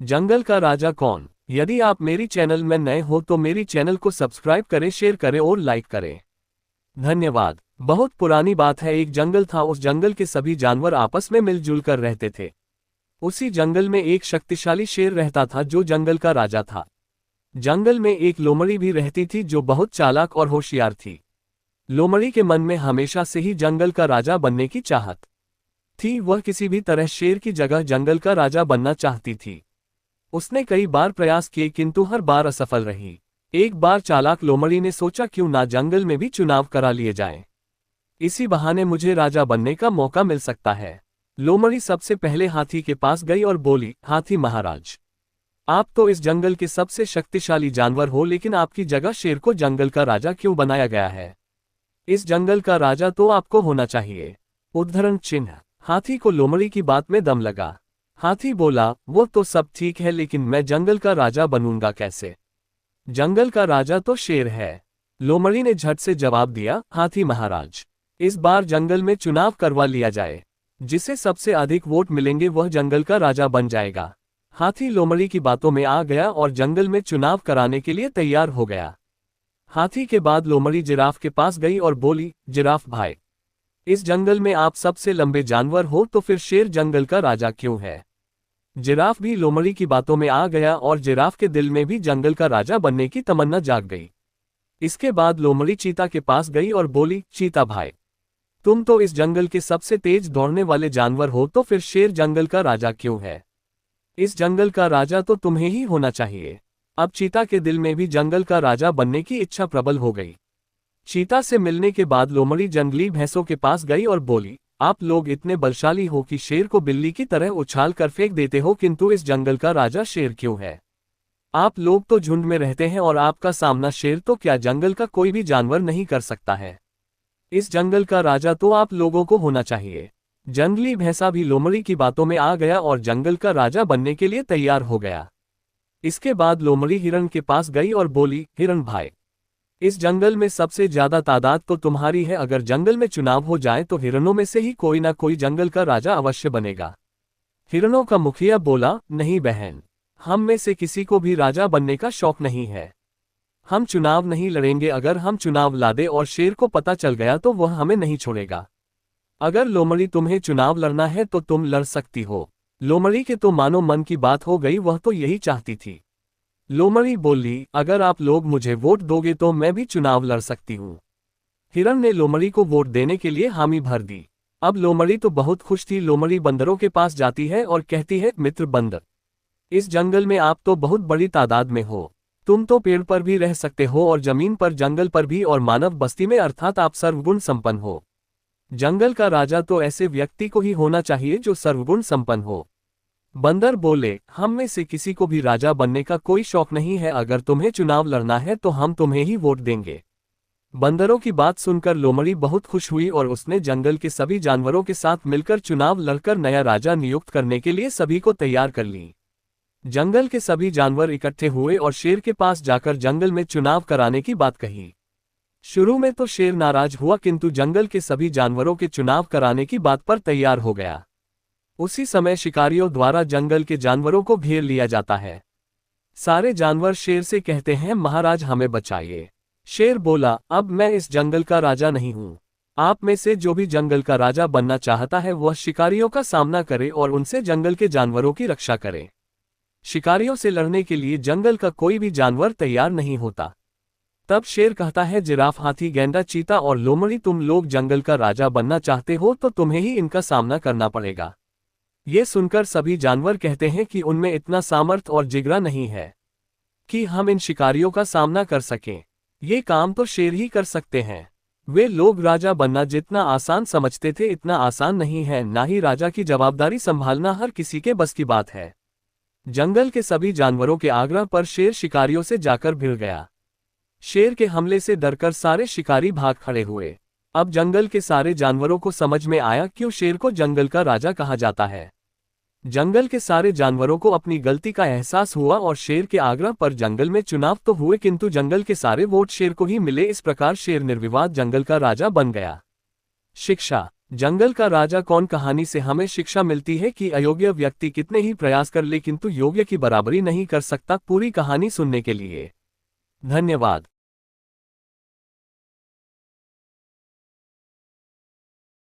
जंगल का राजा कौन? यदि आप मेरी चैनल में नए हो तो मेरी चैनल को सब्सक्राइब करें, शेयर करें और लाइक करें। धन्यवाद। बहुत पुरानी बात है, एक जंगल था। उस जंगल के सभी जानवर आपस में मिलजुल कर रहते थे। उसी जंगल में एक शक्तिशाली शेर रहता था जो जंगल का राजा था। जंगल में एक लोमड़ी भी रहती थी जो बहुत चालाक और होशियार थी। लोमड़ी के मन में हमेशा से ही जंगल का राजा बनने की चाहत थी। वह किसी भी तरह शेर की जगह जंगल का राजा बनना चाहती थी। उसने कई बार प्रयास किए किंतु हर बार असफल रही। एक बार चालाक लोमड़ी ने सोचा क्यों ना जंगल में भी चुनाव करा लिए जाए, इसी बहाने मुझे राजा बनने का मौका मिल सकता है। लोमड़ी सबसे पहले हाथी के पास गई और बोली, हाथी महाराज, आप तो इस जंगल के सबसे शक्तिशाली जानवर हो, लेकिन आपकी जगह शेर को जंगल का राजा क्यों बनाया गया है? इस जंगल का राजा तो आपको होना चाहिए। उद्धरण चिन्ह। हाथी को लोमड़ी की बात में दम लगा। हाथी बोला, वो तो सब ठीक है, लेकिन मैं जंगल का राजा बनूंगा कैसे? जंगल का राजा तो शेर है। लोमड़ी ने झट से जवाब दिया, हाथी महाराज, इस बार जंगल में चुनाव करवा लिया जाए। जिसे सबसे अधिक वोट मिलेंगे वह जंगल का राजा बन जाएगा। हाथी लोमड़ी की बातों में आ गया और जंगल में चुनाव कराने के लिए तैयार हो गया। हाथी के बाद लोमड़ी जिराफ के पास गई और बोली, जिराफ भाई, इस जंगल में आप सबसे लंबे जानवर हो, तो फिर शेर जंगल का राजा क्यों है? जिराफ भी लोमड़ी की बातों में आ गया और जिराफ के दिल में भी जंगल का राजा बनने की तमन्ना जाग गई। इसके बाद लोमड़ी चीता के पास गई और बोली, चीता भाई, तुम तो इस जंगल के सबसे तेज दौड़ने वाले जानवर हो, तो फिर शेर जंगल का राजा क्यों है? इस जंगल का राजा तो तुम्हें ही होना चाहिए। अब चीता के दिल में भी जंगल का राजा बनने की इच्छा प्रबल हो गई। चीता से मिलने के बाद लोमड़ी जंगली भैंसों के पास गई और बोली, आप लोग इतने बलशाली हो कि शेर को बिल्ली की तरह उछाल कर फेंक देते हो, किंतु इस जंगल का राजा शेर क्यों है? आप लोग तो झुंड में रहते हैं और आपका सामना शेर तो क्या जंगल का कोई भी जानवर नहीं कर सकता है। इस जंगल का राजा तो आप लोगों को होना चाहिए। जंगली भैंसा भी लोमड़ी की बातों में आ गया और जंगल का राजा बनने के लिए तैयार हो गया। इसके बाद लोमड़ी हिरण के पास गई और बोली, हिरण भाई, इस जंगल में सबसे ज्यादा तादाद तो तुम्हारी है। अगर जंगल में चुनाव हो जाए तो हिरणों में से ही कोई ना कोई जंगल का राजा अवश्य बनेगा। हिरणों का मुखिया बोला, नहीं बहन, हम में से किसी को भी राजा बनने का शौक नहीं है। हम चुनाव नहीं लड़ेंगे। अगर हम चुनाव लादे और शेर को पता चल गया तो वह हमें नहीं छोड़ेगा। अगर लोमड़ी तुम्हें चुनाव लड़ना है तो तुम लड़ सकती हो। लोमड़ी के तो मानो मन की बात हो गई, वह तो यही चाहती थी। लोमड़ी बोली, अगर आप लोग मुझे वोट दोगे तो मैं भी चुनाव लड़ सकती हूँ। हिरण ने लोमड़ी को वोट देने के लिए हामी भर दी। अब लोमड़ी तो बहुत खुश थी। लोमड़ी बंदरों के पास जाती है और कहती है, मित्र बंदर, इस जंगल में आप तो बहुत बड़ी तादाद में हो। तुम तो पेड़ पर भी रह सकते हो और जमीन पर, जंगल पर भी, और मानव बस्ती में, अर्थात आप सर्वगुण संपन्न हो। जंगल का राजा तो ऐसे व्यक्ति को ही होना चाहिए जो सर्वगुण संपन्न हो। बंदर बोले, हम में से किसी को भी राजा बनने का कोई शौक नहीं है। अगर तुम्हें चुनाव लड़ना है तो हम तुम्हें ही वोट देंगे। बंदरों की बात सुनकर लोमड़ी बहुत खुश हुई और उसने जंगल के सभी जानवरों के साथ मिलकर चुनाव लड़कर नया राजा नियुक्त करने के लिए सभी को तैयार कर ली। जंगल के सभी जानवर इकट्ठे हुए और शेर के पास जाकर जंगल में चुनाव कराने की बात कही। शुरू में तो शेर नाराज हुआ, किंतु जंगल के सभी जानवरों के चुनाव कराने की बात पर तैयार हो गया। उसी समय शिकारियों द्वारा जंगल के जानवरों को घेर लिया जाता है। सारे जानवर शेर से कहते हैं, महाराज हमें बचाइए। शेर बोला, अब मैं इस जंगल का राजा नहीं हूँ। आप में से जो भी जंगल का राजा बनना चाहता है वह शिकारियों का सामना करे और उनसे जंगल के जानवरों की रक्षा करे। शिकारियों से लड़ने के लिए जंगल का कोई भी जानवर तैयार नहीं होता। तब शेर कहता है, जिराफ, हाथी, गैंडा, चीता और लोमड़ी, तुम लोग जंगल का राजा बनना चाहते हो तो तुम्हें ही इनका सामना करना पड़ेगा। ये सुनकर सभी जानवर कहते हैं कि उनमें इतना सामर्थ्य और जिगरा नहीं है कि हम इन शिकारियों का सामना कर सकें। ये काम तो शेर ही कर सकते हैं। वे लोग राजा बनना जितना आसान समझते थे इतना आसान नहीं है, ना ही राजा की जवाबदारी संभालना हर किसी के बस की बात है। जंगल के सभी जानवरों के आग्रह पर शेर शिकारियों से जाकर भिड़ गया। शेर के हमले से डरकर सारे शिकारी भाग खड़े हुए। अब जंगल के सारे जानवरों को समझ में आया क्यों शेर को जंगल का राजा कहा जाता है। जंगल के सारे जानवरों को अपनी गलती का एहसास हुआ और शेर के आग्रह पर जंगल में चुनाव तो हुए, किंतु जंगल के सारे वोट शेर को ही मिले। इस प्रकार शेर निर्विवाद जंगल का राजा बन गया। शिक्षा। जंगल का राजा कौन कहानी से हमें शिक्षा मिलती है कि अयोग्य व्यक्ति कितने ही प्रयास कर ले किंतु योग्य की बराबरी नहीं कर सकता। पूरी कहानी सुनने के लिए धन्यवाद।